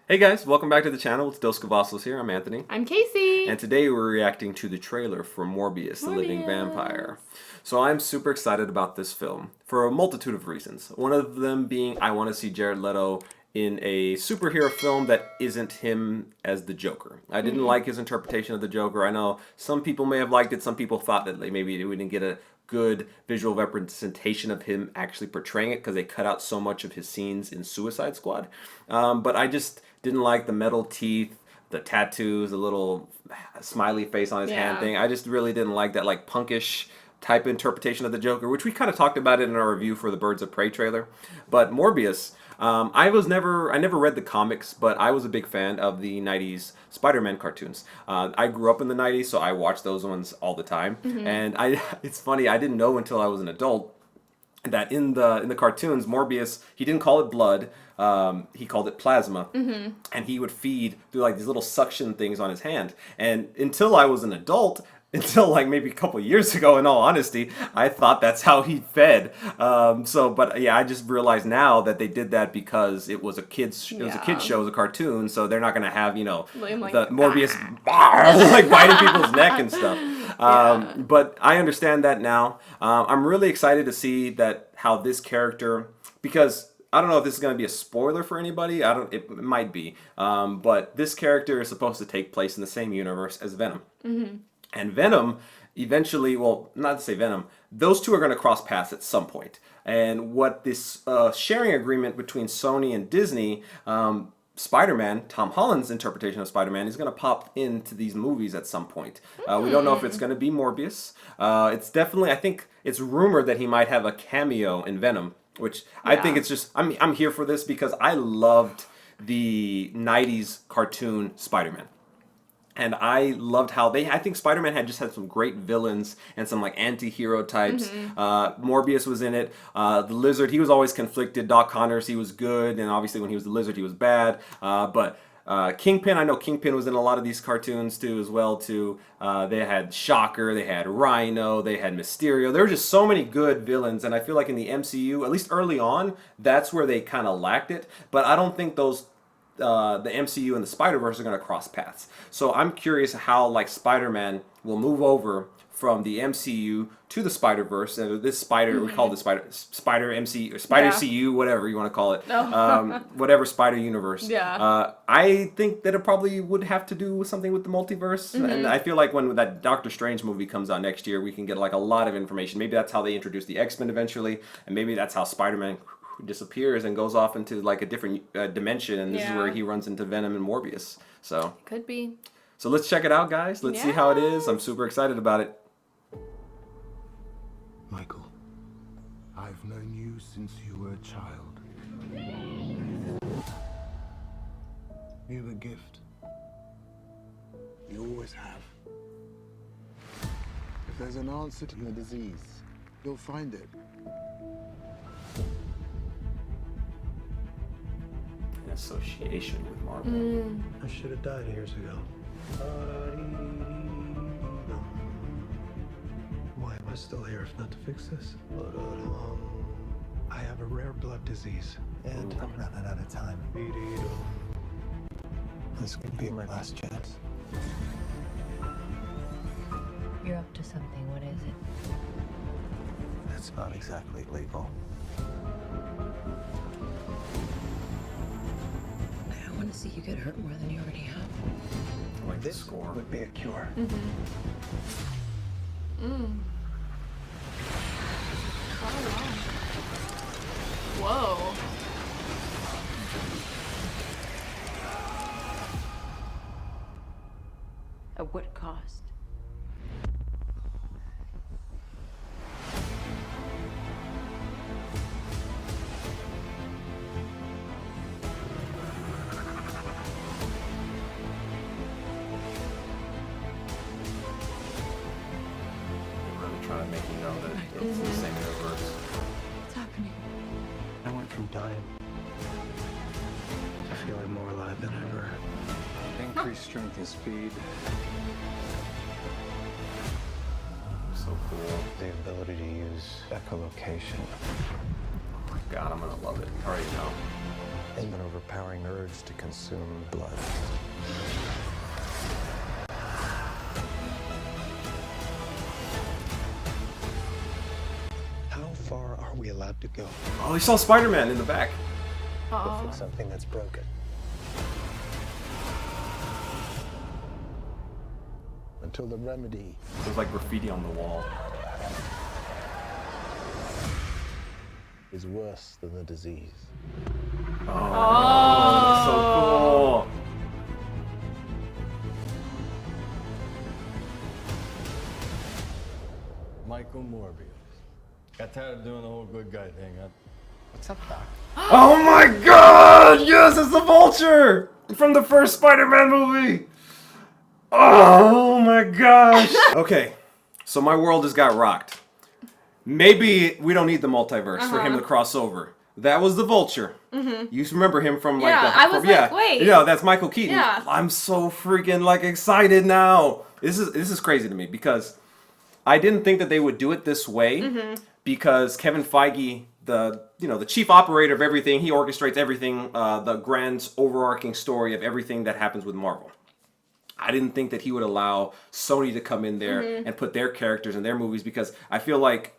Hey guys, welcome back to the channel. It's Dos Cavazos here. I'm Anthony. I'm Casey. And today we're reacting to the trailer for Morbius, the Living Vampire. So I'm super excited about this film for a multitude of reasons. One of them being I want to see Jared Leto in a superhero film that isn't him as the Joker. I didn't like his interpretation of the Joker. I know some people may have liked it. Some people thought that maybe we didn't get a good visual representation of him actually portraying it because they cut out so much of his scenes in Suicide Squad. But I just didn't like the metal teeth, the tattoos, the little smiley face on his hand thing. I just really didn't like that like punkish type interpretation of the Joker, which we kind of talked about it in our review for the Birds of Prey trailer. But Morbius, I never read the comics, but I was a big fan of the '90s Spider-Man cartoons. I grew up in the '90s, so I watched those ones all the time. And it's funny, I didn't know until I was an adult that in the cartoons, Morbius, he didn't call it blood. He called it plasma, and he would feed through like these little suction things on his hand. And until I was an adult, until like maybe a couple years ago, in all honesty, I thought that's how he fed. But yeah, I just realized now that they did that because it was a kids show, it was a cartoon, so they're not gonna have Like, the Morbius like biting people's neck and stuff. But I understand that now. I'm really excited to see that how this character, because I don't know if this is going to be a spoiler for anybody. It might be. But this character is supposed to take place in the same universe as Venom. And Venom eventually, well, not to say Venom, those two are going to cross paths at some point. And what this sharing agreement between Sony and Disney, Spider-Man, Tom Holland's interpretation of Spider-Man, is going to pop into these movies at some point. We don't know if it's going to be Morbius. It's definitely, I think it's rumored that he might have a cameo in Venom, which I think it's just, I'm here for this because I loved the '90s cartoon Spider-Man. And I loved how I think Spider-Man had some great villains and some like anti-hero types. Morbius was in it. The Lizard, he was always conflicted. Doc Connors, he was good. And obviously when he was the Lizard, he was bad. But Kingpin, I know Kingpin was in a lot of these cartoons too as well too. They had Shocker, they had Rhino, they had Mysterio. There were just so many good villains. And I feel like in the MCU, at least early on, that's where they kind of lacked it. But I don't think the MCU and the Spider-Verse are going to cross paths. So I'm curious how like Spider-Man will move over from the MCU to the Spider-Verse. And this we call this Spider MCU, or Spider CU, whatever you want to call it. Whatever Spider Universe. I think that it probably would have to do with something with the multiverse. And I feel like when that Doctor Strange movie comes out next year, we can get like a lot of information. Maybe that's how they introduce the X-Men eventually. And maybe that's how Spider-Man disappears and goes off into like a different dimension, and this is where he runs into Venom and Morbius. So could be. So let's check it out, guys. Let's see how it is. I'm super excited about it. Michael, I've known you since you were a child. You're a gift. You always have. If there's an answer to your disease, you'll find it. Association with Marvel. I should have died years ago. Why am I still here if not to fix this? I have a rare blood disease, and I'm running out of time. This could be my last chance. You're up to something. What is it? It's not exactly legal. I want to see you get hurt more than you already have. I like this score. Would be a cure. Whoa. At what cost? Trying to make you know that it's the same universe. What's happening? I went from dying to feeling more alive than ever. Increased strength and speed. So cool. The ability to use echolocation. God, I'm gonna love it. I already know. and an overpowering urge to consume blood. How far are we allowed to go Oh, he saw Spider-Man in the back. to fix something that's broken? Until the remedy There's like graffiti on the wall. is worse than the disease. Oh, so cool. Michael Morbius. Got tired of doing the whole good guy thing, huh? What's up, Doc? Oh my god! Yes, it's the Vulture! From the first Spider-Man movie! Oh my gosh! Okay, so my world has got rocked. Maybe we don't need the multiverse for him to cross over. That was the Vulture. You remember him from like Yeah, the... I was like, wait. Yeah, that's Michael Keaton. Yeah. I'm so freaking like excited now. This is crazy to me because I didn't think that they would do it this way because Kevin Feige, the chief operator of everything, he orchestrates everything, the grand overarching story of everything that happens with Marvel. I didn't think that he would allow Sony to come in there and put their characters in their movies because I feel like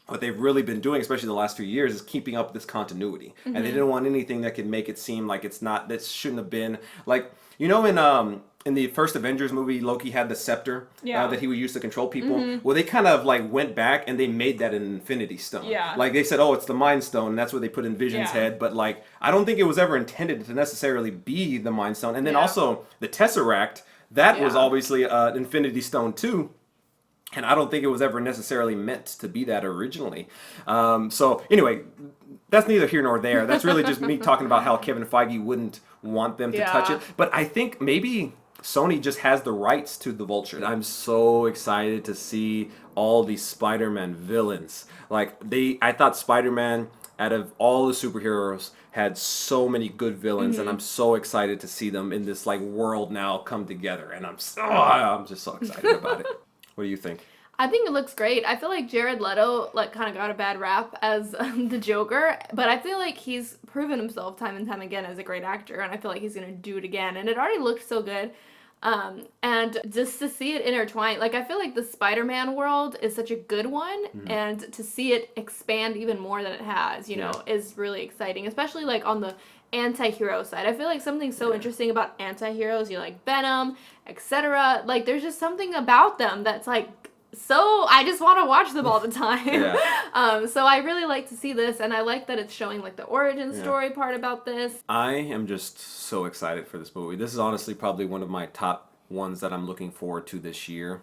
what they've really been doing, especially the last few years, is keeping up this continuity. And they didn't want anything that could make it seem like it's not, that shouldn't have been. Like, you know, in the first Avengers movie, Loki had the scepter that he would use to control people. Well, they kind of like went back and they made that an Infinity Stone. Yeah. Like they said, oh, it's the Mind Stone, and that's what they put in Vision's head. But like, I don't think it was ever intended to necessarily be the Mind Stone. And then also the Tesseract, that was obviously an Infinity Stone too. And I don't think it was ever necessarily meant to be that originally. So anyway, that's neither here nor there. That's really just me talking about how Kevin Feige wouldn't want them to touch it. But I think maybe Sony just has the rights to the Vulture. I'm so excited to see all these Spider-Man villains. Like I thought Spider-Man, out of all the superheroes, had so many good villains, and I'm so excited to see them in this like world now come together. And I'm just so excited about it. What do you think? I think it looks great. I feel like Jared Leto like kind of got a bad rap as the Joker, but I feel like he's proven himself time and time again as a great actor, and I feel like he's gonna do it again. And it already looked so good. And just to see it intertwine, like I feel like the Spider-Man world is such a good one, and to see it expand even more than it has, you know, is really exciting, especially like on the anti-hero side. I feel like something so interesting about anti-heroes, you know, like Venom, etc. Like there's just something about them that's like, so I just want to watch them all the time. So I really like to see this, and I like that it's showing like the origin story part about this. I am just so excited for this movie. This is honestly probably one of my top ones that I'm looking forward to this year.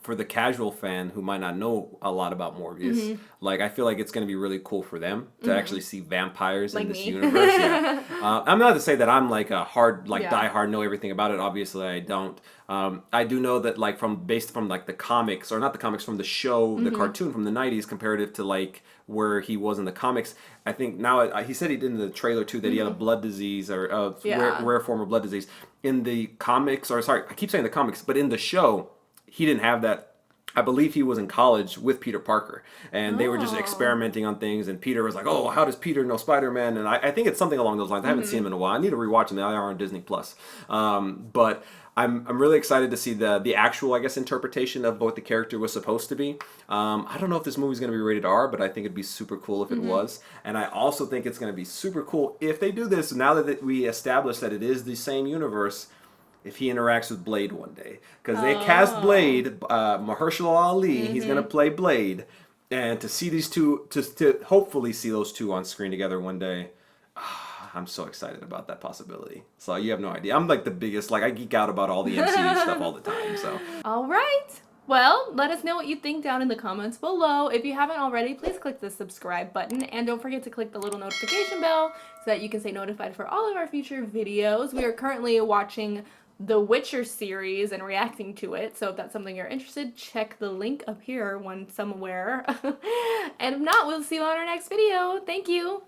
For the casual fan who might not know a lot about Morbius, like I feel like it's going to be really cool for them to actually see vampires Like in this me. universe. I'm not to say that I'm like a hard, like die hard, know everything about it. Obviously, I don't. I do know that like based from like the comics, or not the comics, from the show, the cartoon from the 90s, comparative to like where he was in the comics. I think now he said he did in the trailer too that he had a blood disease or a rare form of blood disease. In the comics, or sorry, I keep saying the comics, but in the show, he didn't have that. I believe he was in college with Peter Parker, and they were just experimenting on things, and Peter was like, oh, how does Peter know Spider-Man? And I think it's something along those lines. I haven't seen him in a while. I need to rewatch them. They are on Disney+. But I'm really excited to see the actual, I guess, interpretation of what the character was supposed to be. I don't know if this movie's going to be rated R, but I think it'd be super cool if it was. And I also think it's going to be super cool if they do this, now that we established that it is the same universe, if he interacts with Blade one day. Because they cast Blade, Mahershala Ali, he's going to play Blade. And to see these two, to hopefully see those two on screen together one day, I'm so excited about that possibility. So you have no idea. I'm like the biggest, like I geek out about all the MCU stuff all the time. So. All right. Well, let us know what you think down in the comments below. If you haven't already, please click the subscribe button, and don't forget to click the little notification bell so that you can stay notified for all of our future videos. We are currently watching the Witcher series and reacting to it, so if that's something you're interested, check the link up here one somewhere. And if not, we'll see you on our next video. Thank you.